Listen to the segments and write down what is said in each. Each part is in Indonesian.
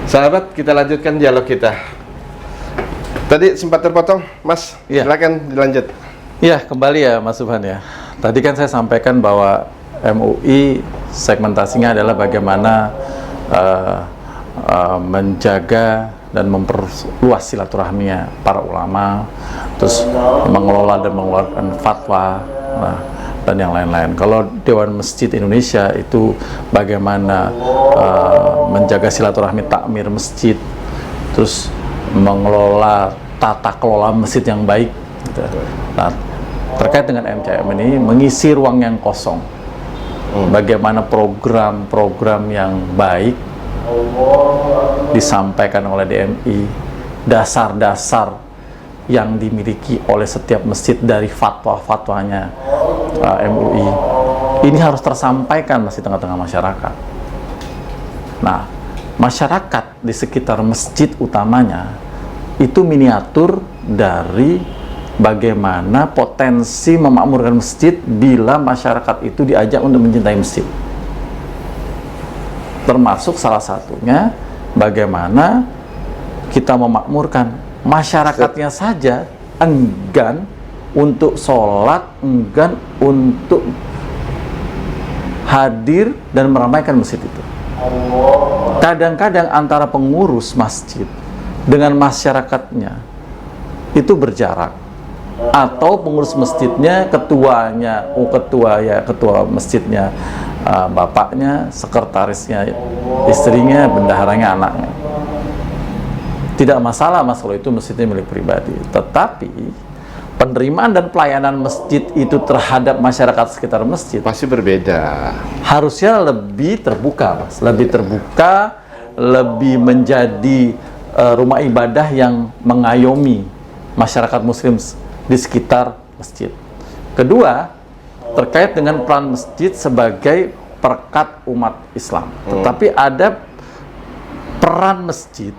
Sahabat, kita lanjutkan dialog kita. Tadi sempat terpotong, Mas. Ya. Silakan dilanjut. Ya, kembali ya Mas Subhan ya. Tadi kan saya sampaikan bahwa MUI segmentasinya adalah bagaimana menjaga dan memperluas silaturahminya para ulama, terus mengelola dan mengeluarkan fatwa, dan yang lain-lain. Kalau Dewan Masjid Indonesia itu bagaimana menjaga silaturahmi takmir masjid, terus mengelola tata kelola masjid yang baik. Gitu. Nah, terkait dengan MCM ini mengisi ruang yang kosong. Bagaimana program-program yang baik disampaikan oleh DMI, dasar-dasar yang dimiliki oleh setiap masjid dari fatwa-fatwanya MUI, ini harus tersampaikan masih tengah-tengah masyarakat. Nah, masyarakat di sekitar masjid utamanya itu miniatur dari bagaimana potensi memakmurkan masjid bila masyarakat itu diajak untuk mencintai masjid. Termasuk salah satunya bagaimana kita memakmurkan masyarakatnya saja enggan untuk sholat, enggan untuk hadir dan meramaikan masjid itu. Kadang-kadang antara pengurus masjid dengan masyarakatnya itu berjarak, atau pengurus masjidnya, ketuanya, ketua masjidnya bapaknya, sekretarisnya istrinya, bendaharanya anaknya. Tidak masalah Mas kalau itu masjidnya milik pribadi, tetapi penerimaan dan pelayanan masjid itu terhadap masyarakat sekitar masjid Pasti berbeda. harusnya lebih terbuka, Mas. Lebih terbuka, lebih menjadi rumah ibadah yang mengayomi masyarakat muslim di sekitar masjid. Kedua, terkait dengan peran masjid sebagai perekat umat Islam. Tetapi ada peran masjid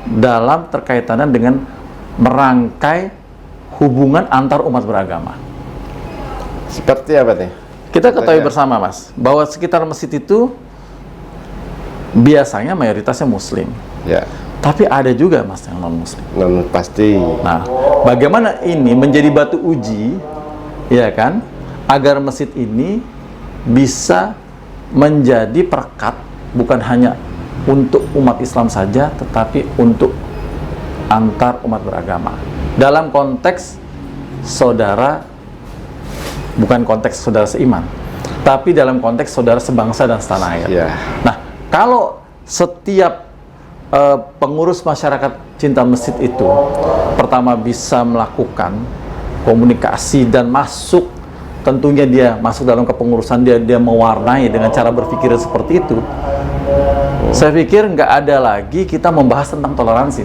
dalam terkaitannya dengan merangkai hubungan antar umat beragama. Seperti apa nih? Kita ketahui bersama, Mas, bahwa sekitar masjid itu biasanya mayoritasnya muslim. Ya. Tapi ada juga, Mas, yang non-muslim. Pasti. Nah, bagaimana ini menjadi batu uji, ya kan, agar masjid ini bisa menjadi perekat bukan hanya untuk umat Islam saja, tetapi untuk antar umat beragama. Dalam konteks saudara, bukan konteks saudara seiman, tapi dalam konteks saudara sebangsa dan setanah air. Ya. Nah, kalau setiap pengurus masyarakat cinta masjid itu pertama bisa melakukan komunikasi dan masuk, tentunya dia masuk dalam kepengurusan, dia mewarnai dengan cara berpikir seperti itu. Saya pikir nggak ada lagi kita membahas tentang toleransi.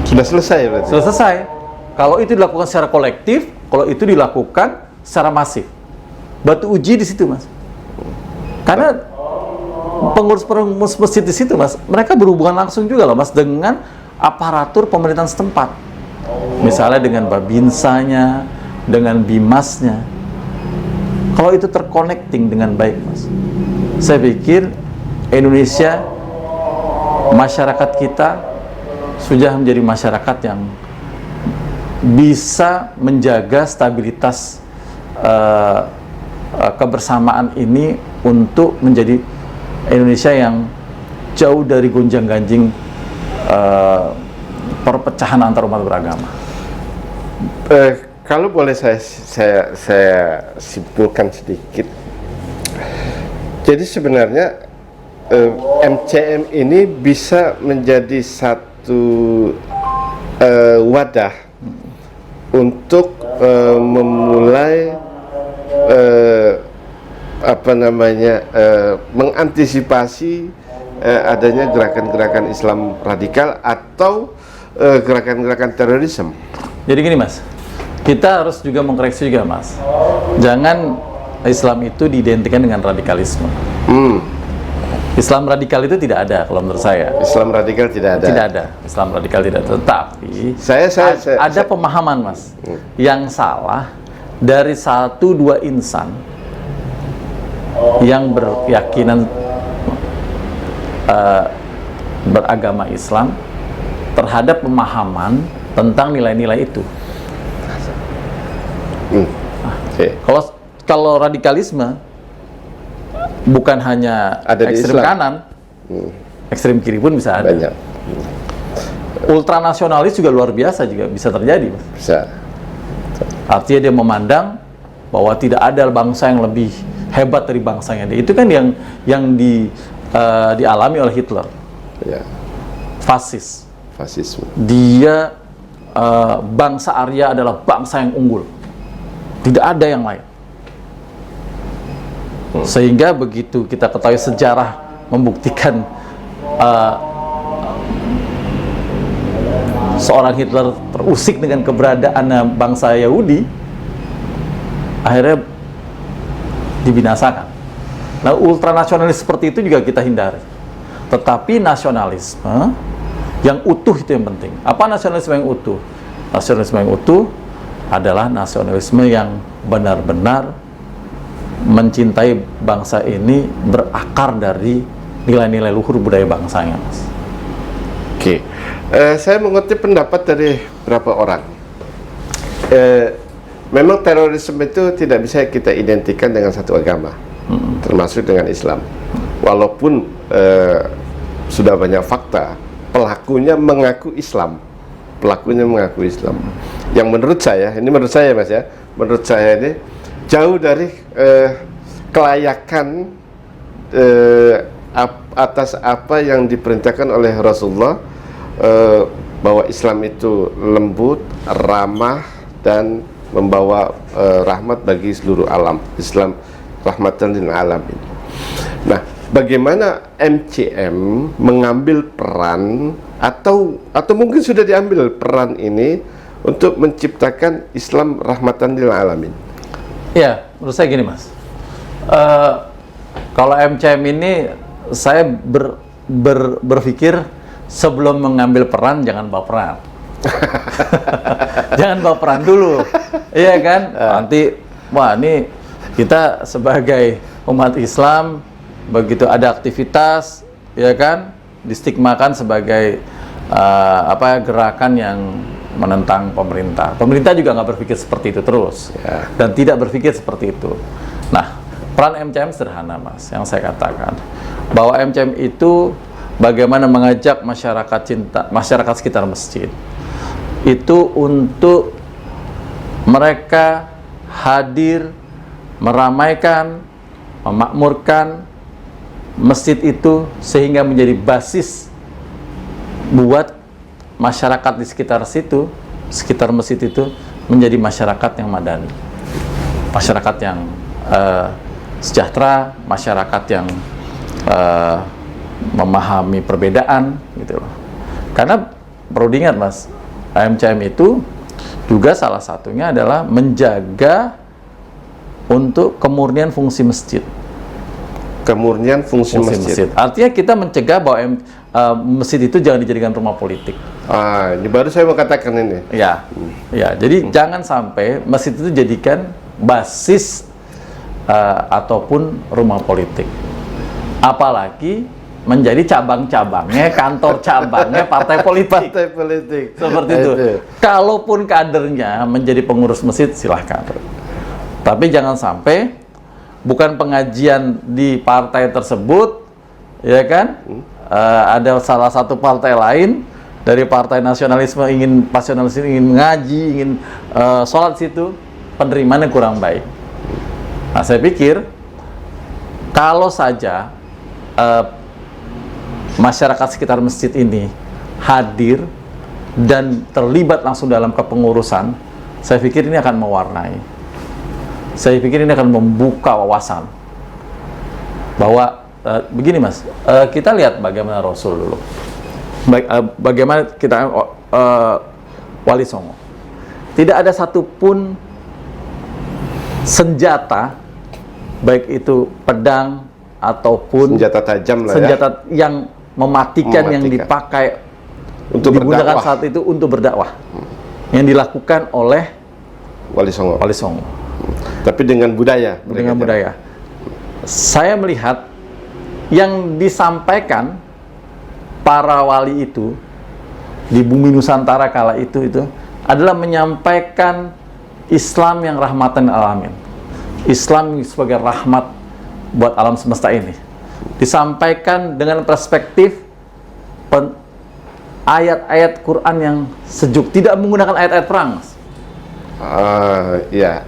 Sudah selesai berarti? Sudah selesai. Kalau itu dilakukan secara kolektif, kalau itu dilakukan secara masif. Batu uji di situ, Mas. Karena pengurus masjid di situ, Mas, mereka berhubungan langsung juga loh, Mas, dengan aparatur pemerintahan setempat. Misalnya dengan Babinsanya, dengan Bimasnya. Kalau itu terconnecting dengan baik, Mas, saya pikir Indonesia, masyarakat kita sudah menjadi masyarakat yang bisa menjaga stabilitas kebersamaan ini untuk menjadi Indonesia yang jauh dari gonjang-ganjing perpecahan antar umat beragama. Kalau boleh saya simpulkan sedikit. Jadi sebenarnya MCM ini bisa menjadi satu wadah untuk memulai mengantisipasi adanya gerakan-gerakan Islam radikal atau gerakan-gerakan terorisme. Jadi gini, Mas, kita harus juga mengkoreksi juga, Mas. Jangan Islam itu diidentikan dengan radikalisme. Islam radikal itu tidak ada kalau menurut saya. Islam radikal tidak ada. Tidak ada. Islam radikal tidak ada. Tetapi ada pemahaman, Mas, yang salah dari 1-2 insan yang berkeyakinan beragama Islam terhadap pemahaman tentang nilai-nilai itu. Oke. Kalau radikalisme bukan hanya Ada di ekstrem Islam. kanan, ekstrem kiri pun bisa ada. Banyak. Ultranasionalis juga luar biasa juga bisa terjadi, Mas. Bisa. Artinya dia memandang bahwa tidak ada bangsa yang lebih hebat dari bangsanya dia. Itu kan yang dialami oleh Hitler, Ya. fasis. Fasisme. Dia bangsa Arya adalah bangsa yang unggul, tidak ada yang lain. Sehingga begitu kita ketahui sejarah membuktikan seorang Hitler terusik dengan keberadaan bangsa Yahudi, akhirnya dibinasakan. Nah, ultranasionalis seperti itu juga kita hindari. Tetapi nasionalisme yang utuh itu yang penting. Apa nasionalisme yang utuh? Nasionalisme yang utuh adalah nasionalisme yang benar-benar mencintai bangsa ini berakar dari nilai-nilai luhur budaya bangsanya, Mas. Oke. Saya mengutip pendapat dari beberapa orang. Memang terorisme itu tidak bisa kita identikan dengan satu agama, termasuk dengan Islam. Walaupun sudah banyak fakta, pelakunya mengaku Islam. Yang menurut saya, ini menurut saya Mas ya, menurut saya ini jauh dari kelayakan atas apa yang diperintahkan oleh Rasulullah, bahwa Islam itu lembut, ramah, dan membawa rahmat bagi seluruh alam. Islam rahmatan lil alamin. Nah, bagaimana MCM mengambil peran atau mungkin sudah diambil peran ini untuk menciptakan Islam rahmatan lil alamin? Ya, menurut saya gini, Mas. Kalau MCM ini saya berpikir sebelum mengambil peran jangan baperan. Jangan baperan dulu. Iya kan? Nanti wah ini kita sebagai umat Islam begitu ada aktivitas, ya kan, distigmakan sebagai gerakan yang menentang pemerintah. Pemerintah juga nggak berpikir seperti itu terus, ya, dan tidak berpikir seperti itu. Nah, peran MCM sederhana, Mas, yang saya katakan bahwa MCM itu bagaimana mengajak masyarakat sekitar masjid itu untuk mereka hadir, meramaikan, memakmurkan masjid itu sehingga menjadi basis buat masyarakat di sekitar situ, sekitar masjid itu menjadi masyarakat yang madani, masyarakat yang sejahtera, masyarakat yang memahami perbedaan, gitu loh. Karena perlu diingat, Mas, MCM itu juga salah satunya adalah menjaga untuk kemurnian fungsi masjid. Kemurnian fungsi masjid. Artinya kita mencegah bahwa masjid itu jangan dijadikan rumah politik. Ini baru saya mau katakan ini. Ya, ya. Jadi jangan sampai masjid itu jadikan basis ataupun rumah politik. Apalagi menjadi cabang-cabangnya, kantor cabangnya partai politik. Partai politik. Seperti itu. Kalaupun kadernya menjadi pengurus masjid, silahkan. Tapi jangan sampai bukan pengajian di partai tersebut, ya kan? Ada salah satu partai lain dari partai nasionalisme ingin ngaji, ingin sholat situ, penerimaannya kurang baik. Nah, saya pikir kalau saja masyarakat sekitar masjid ini hadir dan terlibat langsung dalam kepengurusan, saya pikir ini akan mewarnai. Saya pikir ini akan membuka wawasan bahwa begini, Mas, kita lihat bagaimana Rasul dulu, bagaimana kita Wali Songo, tidak ada satupun senjata, baik itu pedang ataupun senjata tajam lah, senjata yang mematikan yang dipakai untuk digunakan berdakwah saat itu untuk berdakwah, yang dilakukan oleh Wali Songo. Tapi dengan budaya. Dengan budaya. Saya melihat yang disampaikan para wali itu di bumi Nusantara kala itu adalah menyampaikan Islam yang rahmatan lil alamin. Islam sebagai rahmat buat alam semesta ini. Disampaikan dengan perspektif ayat-ayat Quran yang sejuk, tidak menggunakan ayat-ayat perang, Mas. Ya.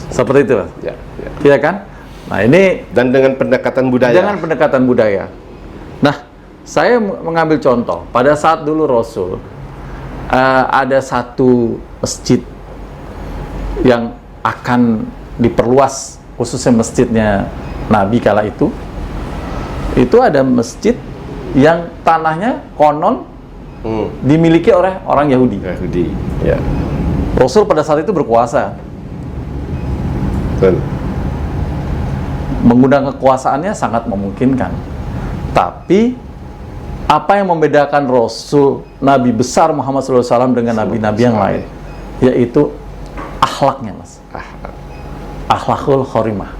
Seperti itu, Mas. Ya, ya. Iya kan? Nah, ini Dan dengan pendekatan budaya. dengan pendekatan budaya. Nah, saya mengambil contoh. Pada saat dulu Rasul ada satu masjid yang akan diperluas, khususnya masjidnya Nabi kala itu ada masjid yang tanahnya konon dimiliki oleh orang Yahudi. Yahudi. Ya. Rasul pada saat itu berkuasa. Betul. Menggunakan kekuasaannya sangat memungkinkan. Tapi apa yang membedakan Rasul Nabi besar Muhammad SAW dengan nabi-nabi yang lain, yaitu akhlaknya, Mas. Akhlakul khorimah.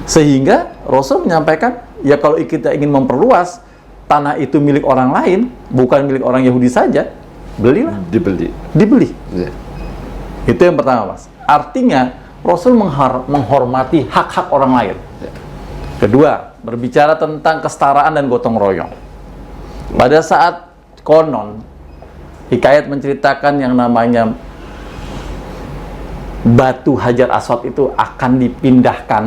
Sehingga Rasul menyampaikan, ya kalau kita ingin memperluas tanah itu milik orang lain, bukan milik orang Yahudi saja, belilah. Dibeli. Ya. Itu yang pertama, Mas. Artinya Rasul menghormati hak-hak orang lain. Ya. Kedua, berbicara tentang kesetaraan dan gotong royong. Pada saat konon, Hikayat menceritakan yang namanya batu Hajar Aswad itu akan dipindahkan,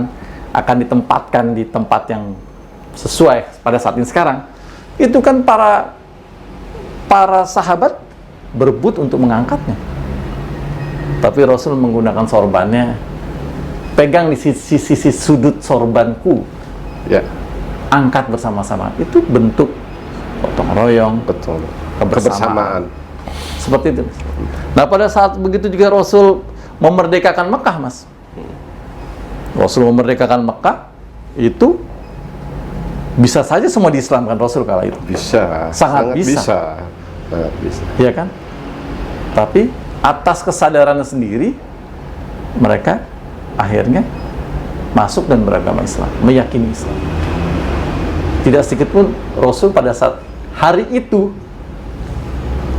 akan ditempatkan di tempat yang sesuai pada saat ini sekarang. Itu kan para sahabat berebut untuk mengangkatnya. Tapi Rasul menggunakan sorbannya, pegang di sisi sudut sorbanku, Ya. angkat bersama-sama. Itu bentuk gotong royong, Betul. kebersamaan. Seperti itu. Nah, pada saat begitu juga Rasul memerdekakan Mekah, Mas. Rasul memerdekakan Mekah itu bisa saja semua diislamkan Rasul kala itu. Bisa. Sangat bisa. Sangat bisa. Iya kan? Tapi atas kesadarannya sendiri, mereka akhirnya masuk dan beragama Islam, meyakini Islam. Tidak sedikit pun Rasul pada saat hari itu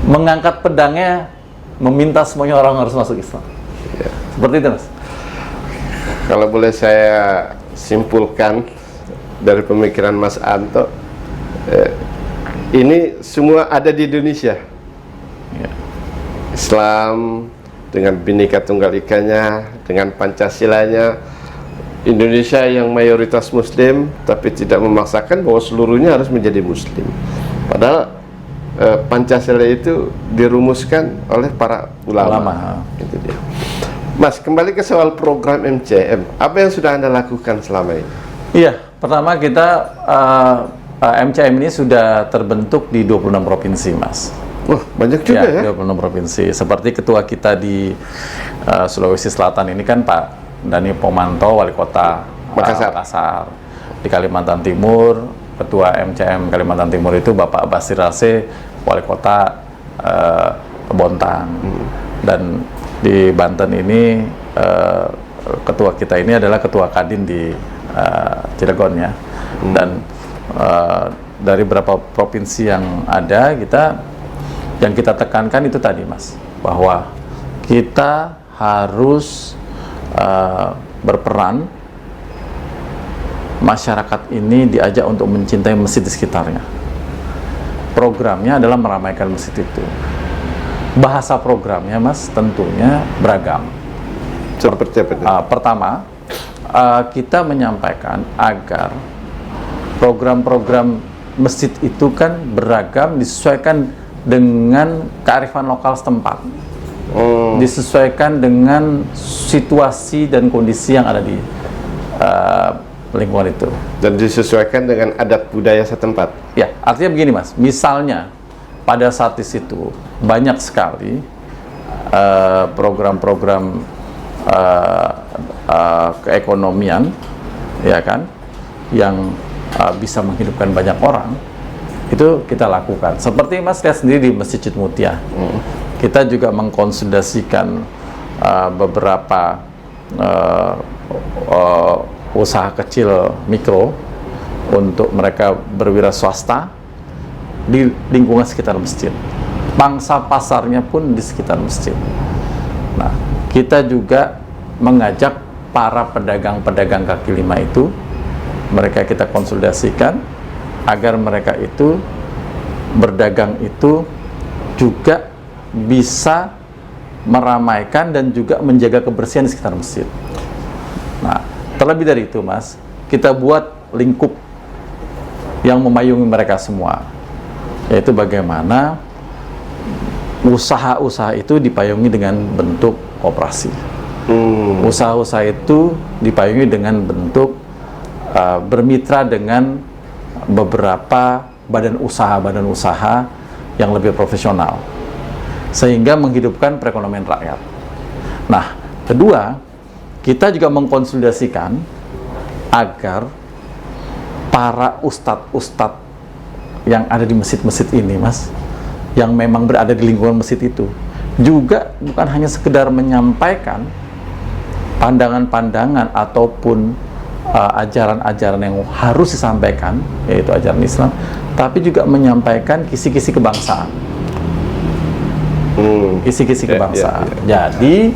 mengangkat pedangnya, meminta semuanya orang harus masuk Islam. Ya. Seperti itu, Mas. Kalau boleh saya simpulkan dari pemikiran Mas Anto, ini semua ada di Indonesia. Ya. Islam dengan Bhinneka Tunggal Ikanya, dengan Pancasilanya. Indonesia yang mayoritas Muslim, tapi tidak memaksakan bahwa seluruhnya harus menjadi Muslim. Padahal Pancasila itu dirumuskan oleh para ulama. Itu dia. Mas, kembali ke soal program MCM. Apa yang sudah Anda lakukan selama ini? Iya, pertama kita MCM ini sudah terbentuk di 26 provinsi, Mas. Wah, banyak juga ya? 26 provinsi. Seperti ketua kita di Sulawesi Selatan ini kan Pak Dani Pomanto, Wali Kota Makassar. Di Kalimantan Timur, Ketua MCM Kalimantan Timur itu Bapak Basir Rase, Wali Kota Bontang. Dan di Banten ini ketua kita ini adalah Ketua Kadin di Cilegon ya. Dan dari beberapa provinsi yang ada, yang kita tekankan itu tadi, Mas, bahwa kita harus berperan, masyarakat ini diajak untuk mencintai masjid di sekitarnya. Programnya adalah meramaikan masjid itu. Bahasa programnya, Mas, tentunya beragam. Seperti apa itu? Pertama, kita menyampaikan agar program-program masjid itu kan beragam, disesuaikan dengan kearifan lokal setempat. Disesuaikan dengan situasi dan kondisi yang ada di lingkungan itu. Dan disesuaikan dengan adat budaya setempat. Ya, artinya begini, Mas. Misalnya pada saat di situ banyak sekali program-program keekonomian, ya kan, yang bisa menghidupkan banyak orang. Itu kita lakukan. Seperti Mas lihat sendiri di Masjid Mutia. Kita juga mengkonsolidasikan beberapa usaha kecil mikro untuk mereka berwira swasta di lingkungan sekitar masjid. Pangsa pasarnya pun di sekitar masjid. Nah, kita juga mengajak para pedagang-pedagang kaki lima itu, mereka kita konsultasikan agar mereka itu berdagang itu juga bisa meramaikan dan juga menjaga kebersihan di sekitar masjid. Nah, terlebih dari itu, Mas, kita buat lingkup yang memayungi mereka semua, yaitu bagaimana usaha-usaha itu dipayungi dengan bentuk koperasi. Usaha-usaha itu dipayungi dengan bentuk bermitra dengan beberapa badan usaha yang lebih profesional, sehingga menghidupkan perekonomian rakyat. Nah, kedua, kita juga mengkonsolidasikan agar para ustadz-ustadz yang ada di masjid-masjid ini, Mas, yang memang berada di lingkungan masjid itu, juga bukan hanya sekedar menyampaikan pandangan-pandangan ataupun ajaran-ajaran yang harus disampaikan, yaitu ajaran Islam, tapi juga menyampaikan kisi-kisi kebangsaan. Kisi-kisi kebangsaan. Jadi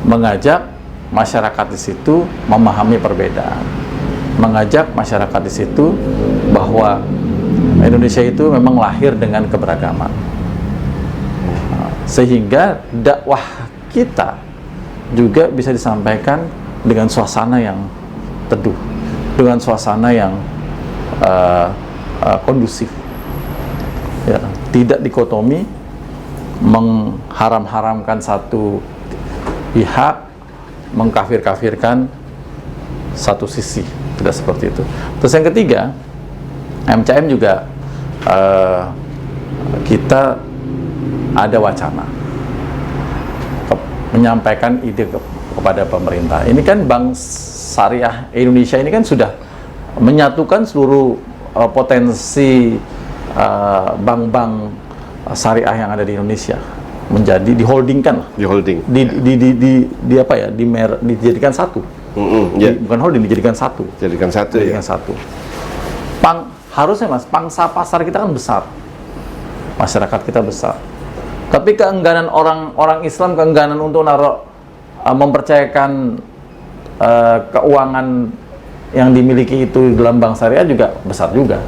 mengajak masyarakat di situ memahami perbedaan, mengajak masyarakat di situ bahwa Indonesia itu memang lahir dengan keberagaman, sehingga dakwah kita juga bisa disampaikan dengan suasana yang teduh, dengan suasana yang kondusif, ya, tidak dikotomi, mengharam-haramkan satu pihak, mengkafir-kafirkan satu sisi, tidak seperti itu. Terus yang ketiga, MCM juga kita ada wacana menyampaikan ide kepada pemerintah. Ini kan Bank Syariah Indonesia ini kan sudah menyatukan seluruh potensi bank-bank syariah yang ada di Indonesia, menjadi diholdingkan, dijadikan satu. Bukan holding, dijadikan satu. Jadikan satu. Harusnya, Mas, pangsa pasar kita kan besar, masyarakat kita besar, tapi keengganan orang Islam, keengganan untuk mempercayakan keuangan yang dimiliki itu dalam bank syariah juga besar juga.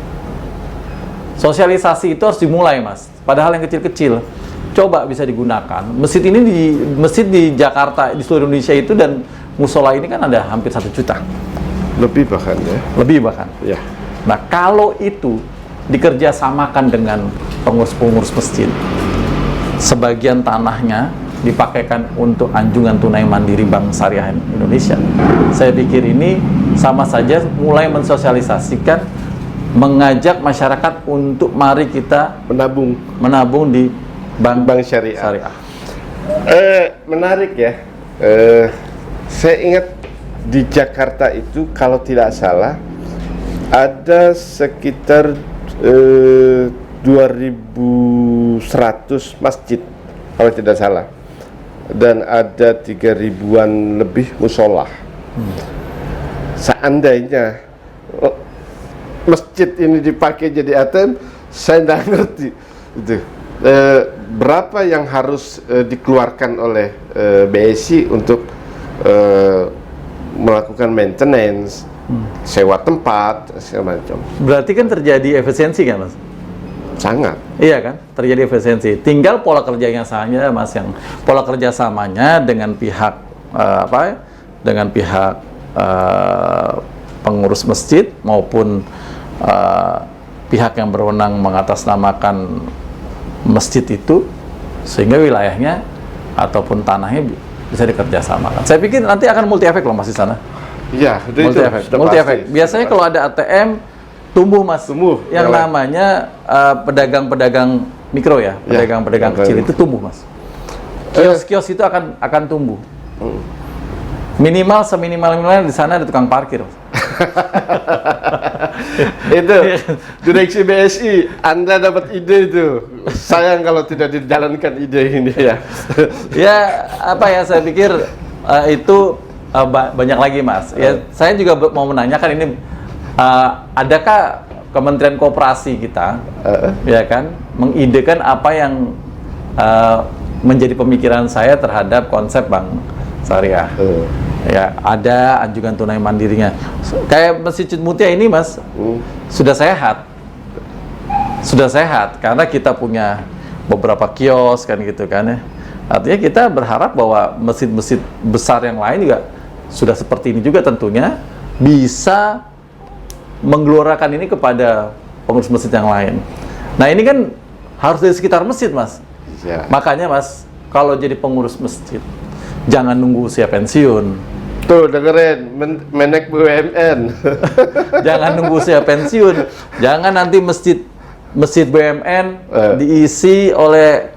Sosialisasi itu harus dimulai, Mas, padahal yang kecil-kecil coba bisa digunakan. Masjid di Jakarta, di seluruh Indonesia itu, dan musola ini kan ada hampir 1 juta. Lebih bahkan, ya. Lebih bahkan. Ya. Nah, kalau itu dikerjasamakan dengan pengurus-pengurus masjid, sebagian tanahnya dipakaikan untuk anjungan tunai mandiri Bank Syariah Indonesia, saya pikir ini sama saja mulai mensosialisasikan, mengajak masyarakat untuk mari kita menabung di Bank Syariah. Menarik ya. Saya ingat di Jakarta itu kalau tidak salah ada sekitar 2.100 masjid kalau tidak salah, dan ada 3.000-an lebih musola. Seandainya masjid ini dipakai jadi ATM, saya tidak ngerti itu berapa yang harus dikeluarkan oleh BSI untuk melakukan maintenance, sewa tempat, segala macam. Berarti kan terjadi efisiensi kan, Mas? Sangat. Iya kan, terjadi efisiensi. Tinggal pola kerjanya saja, Mas, yang pola kerjasamanya dengan pihak dengan pihak pengurus masjid maupun pihak yang berwenang mengatasnamakan masjid itu, sehingga wilayahnya ataupun tanahnya bisa dikerjasamakan. Saya pikir nanti akan multi efek loh, Mas, di sana. Iya, multi efek. Biasanya kalau ada ATM tumbuh, Mas. Yang namanya pedagang-pedagang mikro ya, pedagang-pedagang kecil itu tumbuh, Mas. Kios-kios itu akan tumbuh. Minimal seminimal di sana ada tukang parkir, Mas. Itu direksi BSI, Anda dapat ide itu. Sayang kalau tidak dijalankan ide ini ya. Saya pikir itu banyak lagi, Mas. Ya, saya juga mau menanyakan ini, adakah Kementerian Koperasi kita, ya kan, mengidekan apa yang menjadi pemikiran saya terhadap konsep bank syariah. Ya, ada anjungan tunai mandirinya. Kayak Masjid Mutia ini, Mas, sudah sehat. Sudah sehat karena kita punya beberapa kios kan gitu kan ya. Artinya kita berharap bahwa masjid-masjid besar yang lain juga sudah seperti ini juga tentunya bisa menggelorakan ini kepada pengurus masjid yang lain. Nah, ini kan harus dari sekitar masjid, Mas. Ya. Makanya, Mas, kalau jadi pengurus masjid jangan nunggu usia pensiun. Tuh dengerin Menek BUMN. Jangan nunggu usia pensiun. Jangan nanti masjid BUMN diisi oleh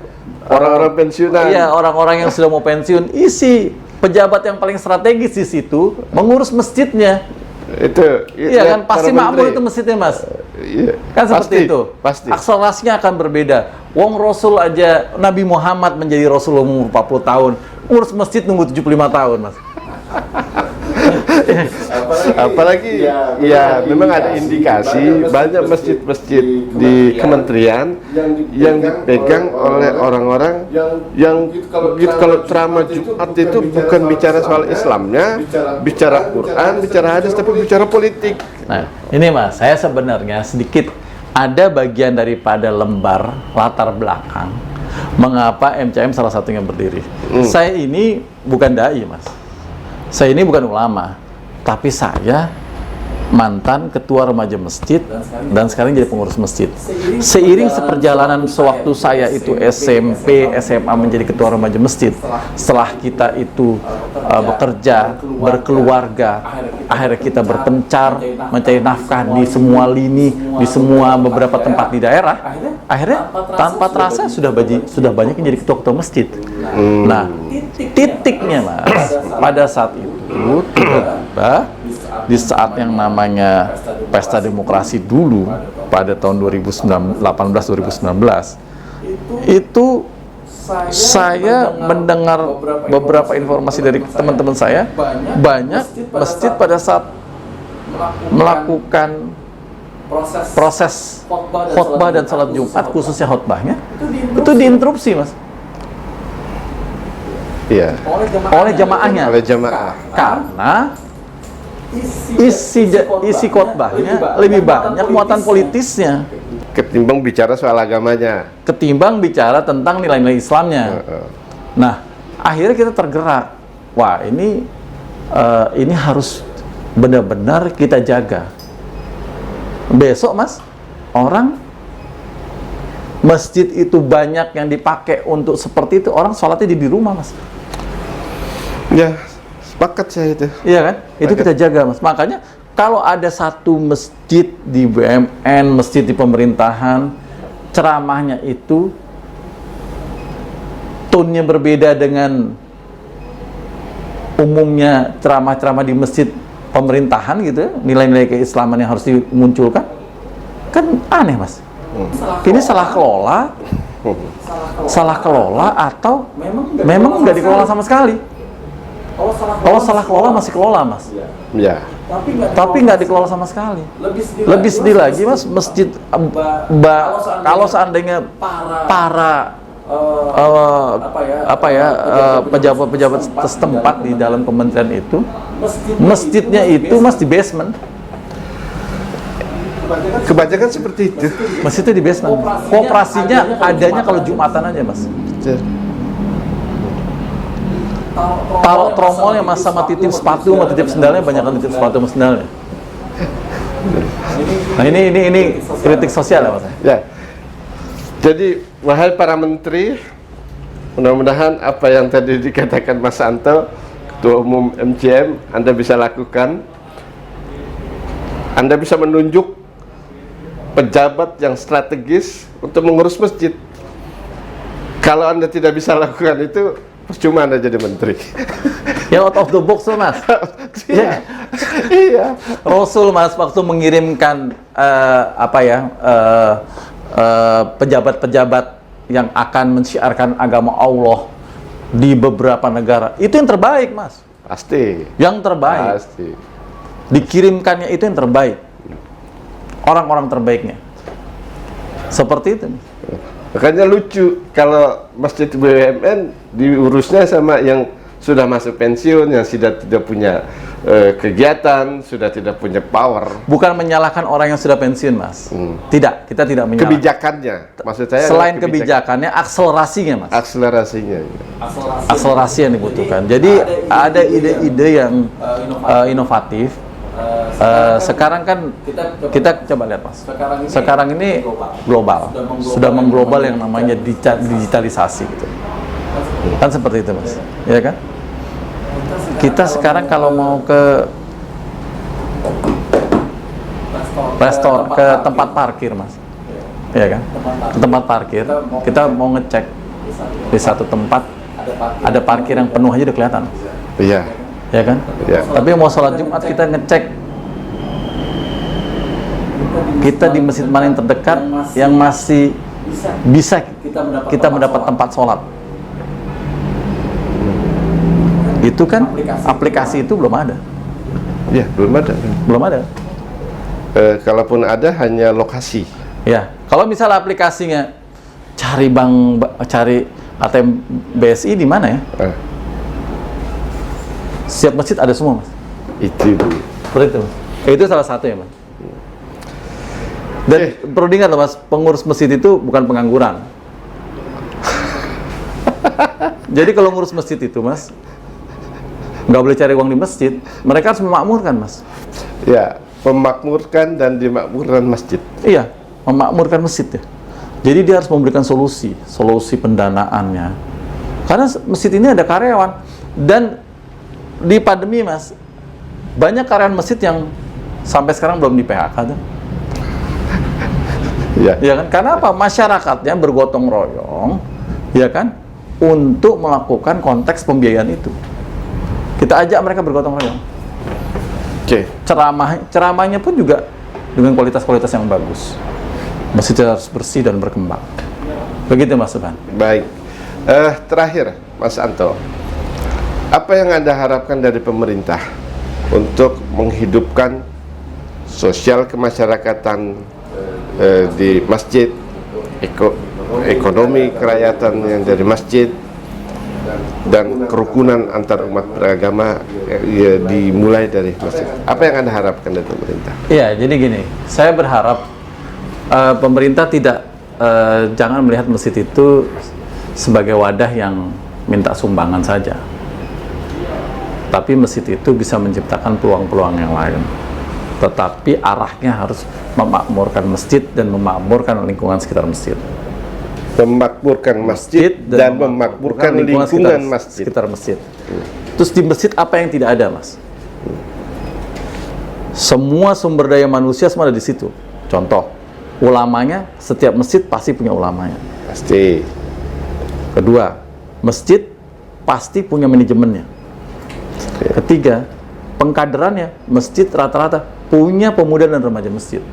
orang-orang pensiunan. Iya, orang-orang yang sudah mau pensiun. Isi pejabat yang paling strategis di situ mengurus masjidnya. Itu. Iya kan, pasti makmur itu masjidnya, Mas. Iya. Kan seperti itu. Pasti. Akselerasinya akan berbeda. Wong Rasul aja, Nabi Muhammad menjadi Rasul umur 40 tahun. Ngurus masjid nunggu 75 tahun, Mas. Apalagi ya memang ada indikasi banyak masjid-masjid di kementerian yang dipegang oleh orang-orang yang gitu, kalau ceramah Jumat itu bukan bicara soal Islamnya, bicara Quran, bicara hadis, tapi bicara politik. Nah, ini Mas, saya sebenarnya sedikit ada bagian daripada lembar latar belakang mengapa MCM salah satunya berdiri. Saya ini bukan dai, Mas. Saya ini bukan ulama, tapi saya mantan ketua remaja masjid dan sekarang jadi pengurus masjid. Seiring seperjalanan sewaktu saya itu SMP, SMA menjadi ketua remaja masjid, setelah kita itu bekerja, berkeluarga, akhirnya kita berpencar, mencari nafkah di semua lini, di semua beberapa tempat di daerah, akhirnya tanpa terasa sudah banyak yang jadi ketua-ketua masjid. Nah, titiknya, Mas, pada saat itu tiba-tiba di saat yang namanya pesta demokrasi dulu pada tahun 2018-2019 itu saya mendengar beberapa informasi dari teman-teman saya, banyak masjid pada saat melakukan proses khotbah dan salat Jumat, khususnya khotbahnya itu diinterupsi, Mas. Iya. Oleh jamaahnya. Oleh jamaah. Karena isi khotbahnya lebih banyak muatan politisnya Ketimbang bicara soal agamanya. ketimbang bicara tentang nilai-nilai Islamnya. Nah, akhirnya kita tergerak. Wah, ini harus benar-benar kita jaga. Besok, Mas, orang masjid itu banyak yang dipakai untuk seperti itu, orang sholatnya di rumah, Mas. Ya, sepakat saya itu. Iya kan? Itu kita jaga, Mas. Makanya kalau ada satu masjid di BUMN, masjid di pemerintahan, ceramahnya itu tone-nya berbeda dengan umumnya ceramah-ceramah di masjid pemerintahan gitu, nilai-nilai keislaman yang harus dimunculkan, kan aneh, Mas. Ini salah kelola atau memang nggak dikelola sama sekali. Kalau salah kelola masih kelola, Mas. Ya. Tapi nggak dikelola sama sekali. Lebih sedih lagi, Mas, masjid kalau seandainya para pejabat-pejabat setempat di dalam kementerian itu, masjidnya itu Mas di basement. Kebanyakan seperti itu. Masjidnya di basement. Koperasinya adanya kalau Jumatan aja, Mas. Taruh tromolnya, Mas, sama titip sepatu, sama titip sendalnya, banyak kan titip sepatu sama sendalnya. Nah, ini kritik sosial ya, Mas. Ya. Jadi, wahai para menteri, mudah-mudahan apa yang tadi dikatakan Mas Anto, Ketua Umum MCM, Anda bisa lakukan. Anda bisa menunjuk pejabat yang strategis untuk mengurus masjid. Kalau Anda tidak bisa lakukan itu, percuma Anda jadi menteri. Ya, out of the box loh, Mas. Iya. Iya. Rasul, Mas, waktu mengirimkan pejabat-pejabat yang akan mensyiarkan agama Allah di beberapa negara, itu yang terbaik, Mas. Pasti. Yang terbaik. Pasti. Dikirimkannya itu yang terbaik. orang-orang terbaiknya. Seperti itu. Makanya lucu kalau masjid BUMN diurusnya sama yang sudah masuk pensiun, yang sudah tidak punya kegiatan, sudah tidak punya power. Bukan menyalahkan orang yang sudah pensiun, Mas. Tidak, kita tidak menyalahkan. Kebijakannya, maksud saya. Selain kebijakannya, akselerasinya, Mas. Akselerasinya. Akselerasi yang dibutuhkan. Jadi ada ide-ide yang inovatif. Sekarang kan kita coba lihat, Mas. Sekarang ini global, sudah mengglobal yang namanya digitalisasi gitu. Kan seperti itu, Mas. Ya kan? Kita sekarang kalau mau ke restoran, ke tempat parkir, Mas. Ya kan? Ke tempat parkir, kita mau ngecek di satu tempat ada parkir yang penuh aja udah kelihatan. Iya. Ya kan? Iya. Tapi mau sholat Jumat kita ngecek kita di masjid mana yang terdekat yang masih bisa kita mendapat tempat sholat. Itu kan aplikasi itu belum ada. Iya, belum ada. Belum ada. Kalaupun ada hanya lokasi. Ya, kalau misalnya aplikasinya cari cari ATM BSI di mana ya? Setiap masjid ada semua, Mas. Itu. Seperti itu. Itu salah satu ya, Mas. Dan perlu diingat loh, Mas, pengurus masjid itu bukan pengangguran. Jadi kalau ngurus masjid itu, Mas, nggak boleh cari uang di masjid. Mereka harus memakmurkan, Mas. Ya, memakmurkan dan dimakmurkan masjid. Iya, memakmurkan masjid ya. Jadi dia harus memberikan solusi pendanaannya. Karena masjid ini ada karyawan dan di pandemi, Mas, banyak karyawan masjid yang sampai sekarang belum di PHK tuh. Ya. Ya kan? Karena apa? Masyarakatnya bergotong royong, ya kan, untuk melakukan konteks pembiayaan itu. Kita ajak mereka bergotong royong. Oke. Ceramahnya pun juga dengan kualitas-kualitas yang bagus. Masjid harus bersih dan berkembang. Begitu, Mas Subhan. Baik. Terakhir, Mas Anto, apa yang Anda harapkan dari pemerintah untuk menghidupkan sosial kemasyarakatan di masjid, ekonomi kerakyatan yang dari masjid, dan kerukunan antar umat beragama dimulai dari masjid. Apa yang Anda harapkan dari pemerintah? Iya, jadi gini, saya berharap pemerintah jangan melihat masjid itu sebagai wadah yang minta sumbangan saja. Tapi masjid itu bisa menciptakan peluang-peluang yang lain. Tetapi arahnya harus memakmurkan masjid dan memakmurkan lingkungan sekitar masjid. Memakmurkan masjid dan memakmurkan lingkungan masjid. Sekitar masjid. Terus di masjid apa yang tidak ada, Mas? Semua sumber daya manusia semua ada di situ. Contoh, ulamanya, setiap masjid pasti punya ulamanya. Pasti. Kedua, masjid pasti punya manajemennya. Ketiga, pengkaderannya, masjid rata-rata punya pemuda dan remaja masjid.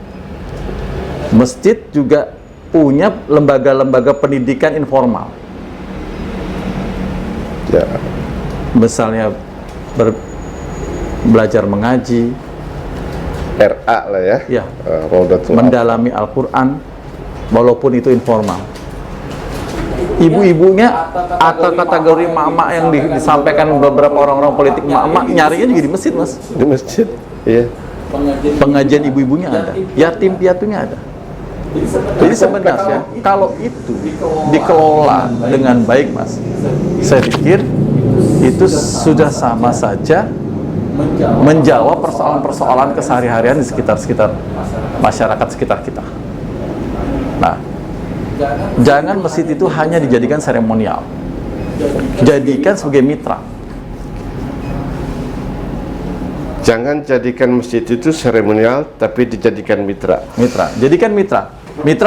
Masjid juga punya lembaga-lembaga pendidikan informal. Ya. Misalnya belajar mengaji, RA lah ya. ya, Raudatul mendalami Al-Quran, walaupun itu informal. Ibu-ibunya atau kategori mak-mak yang disampaikan beberapa orang-orang politik mak-mak nyarinya juga di masjid, Mas. di masjid. Iya. Pengajian ibu-ibunya ada, yatim piatunya ada. Jadi sebenarnya kalau itu dikelola dengan baik, Mas, saya pikir itu sudah sama saja menjawab persoalan-persoalan keseharian di sekitar masyarakat sekitar kita. Nah, jangan masjid itu hanya dijadikan seremonial, jadikan sebagai mitra. Jangan jadikan masjid itu seremonial, tapi dijadikan mitra. Mitra, jadikan mitra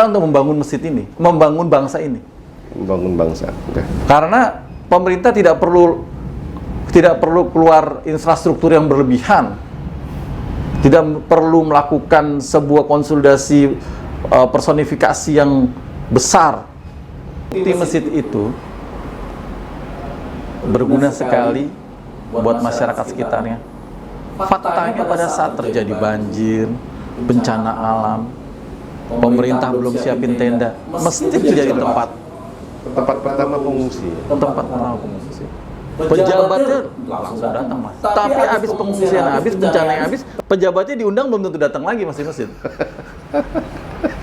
untuk membangun masjid ini, membangun bangsa ini. Membangun bangsa. Oke. Karena pemerintah tidak perlu keluar infrastruktur yang berlebihan, tidak perlu melakukan sebuah konsolidasi personifikasi yang besar. Di masjid itu berguna sekali buat masyarakat sekitarnya. Faktanya pada saat terjadi banjir, bencana alam, pemerintah belum siapin tenda, mesti jadi tempat pertama pengungsi. pertama pengungsi. Pejabatnya langsung datang, Mas. Tapi habis pengungsian habis, bencana yang habis, pejabatnya diundang belum tentu datang lagi, Mas, di masjid.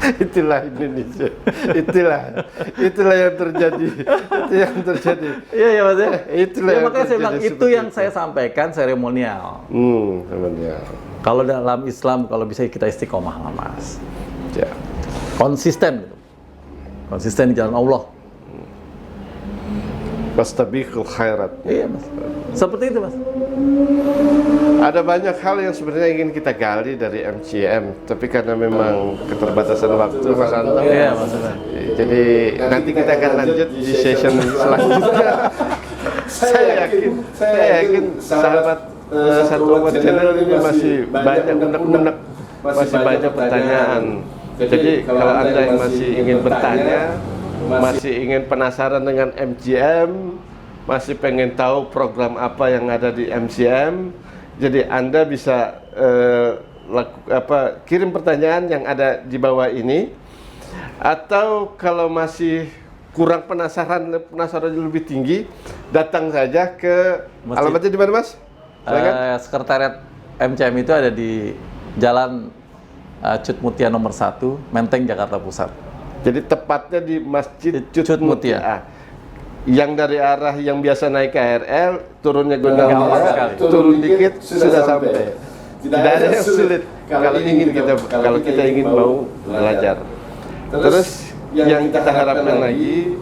Itulah Indonesia. Itulah yang terjadi. Itu yang terjadi. Iya, ya, Mas. Itulah Ya, yang makanya saya bilang terjadi itu seperti yang saya sampaikan seremonial. Sebenarnya. Kalau dalam Islam, kalau bisa kita istiqomah lah, Mas. Ya. Konsisten gitu. Konsisten di jalan Allah. Fastabiqul khairat. Iya, Mas. Seperti itu, Mas. Ada banyak hal yang sebenarnya ingin kita gali dari MCM, tapi karena memang keterbatasan waktu, Mas Anto. Iya, Mas. Jadi nanti kita akan lanjut di session selanjutnya. saya yakin sahabat Satu Umat Channel ini masih banyak unek-unek, masih banyak pertanyaan. Jadi kalau Anda yang masih ingin bertanya, masih ingin penasaran dengan MCM, masih pengen tahu program apa yang ada di MCM, jadi Anda bisa kirim pertanyaan yang ada di bawah ini. Atau kalau masih kurang penasaran lebih tinggi, datang saja ke alamatnya di mana, Mas? Sekretariat MCM itu ada di Jalan Cut Mutia nomor 1, Menteng, Jakarta Pusat. Jadi tepatnya di Masjid Cut Mutia. Yang dari arah yang biasa naik KRL, turunnya Gondang Gampang Dia, sekali. turun dikit sudah sampai. Tidak ada yang sulit kalau kita ingin mau belajar. Terus yang kita harapkan lagi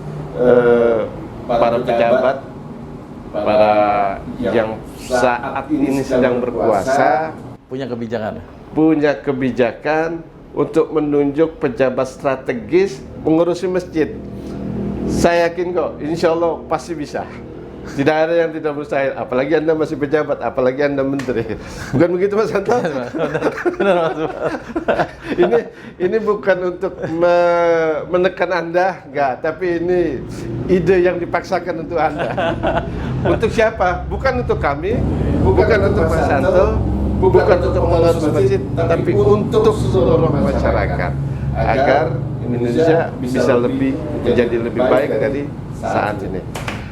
para pejabat, para yang saat ini sedang berkuasa punya kebijakan untuk menunjuk pejabat strategis mengurusi masjid. Saya yakin kok, insya Allah pasti bisa. Tidak ada yang tidak mustahil, apalagi Anda masih pejabat, apalagi Anda menteri. Bukan begitu, Mas Anto? Benar, Mas. Ini bukan untuk menekan Anda, enggak, tapi ini ide yang dipaksakan untuk Anda. Untuk siapa? Bukan untuk kami, bukan untuk Mas Anto, bukan untuk mengurus masjid, tapi untuk seluruh masyarakat, agar Indonesia bisa menjadi lebih baik dari saat ini.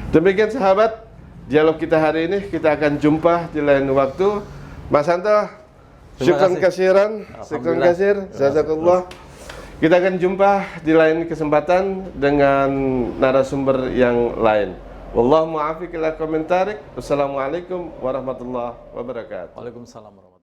Demikian sahabat, dialog kita hari ini. Kita akan jumpa di lain waktu. Mas Anto, syukran kasiran, syukran kasir, jazakallah. Kita akan jumpa di lain kesempatan dengan narasumber yang lain. Wallahu muwaffiq ila komentarik. Wassalamualaikum warahmatullahi wabarakatuh. Waalaikumsalam warahmatullahi wabarakatuh.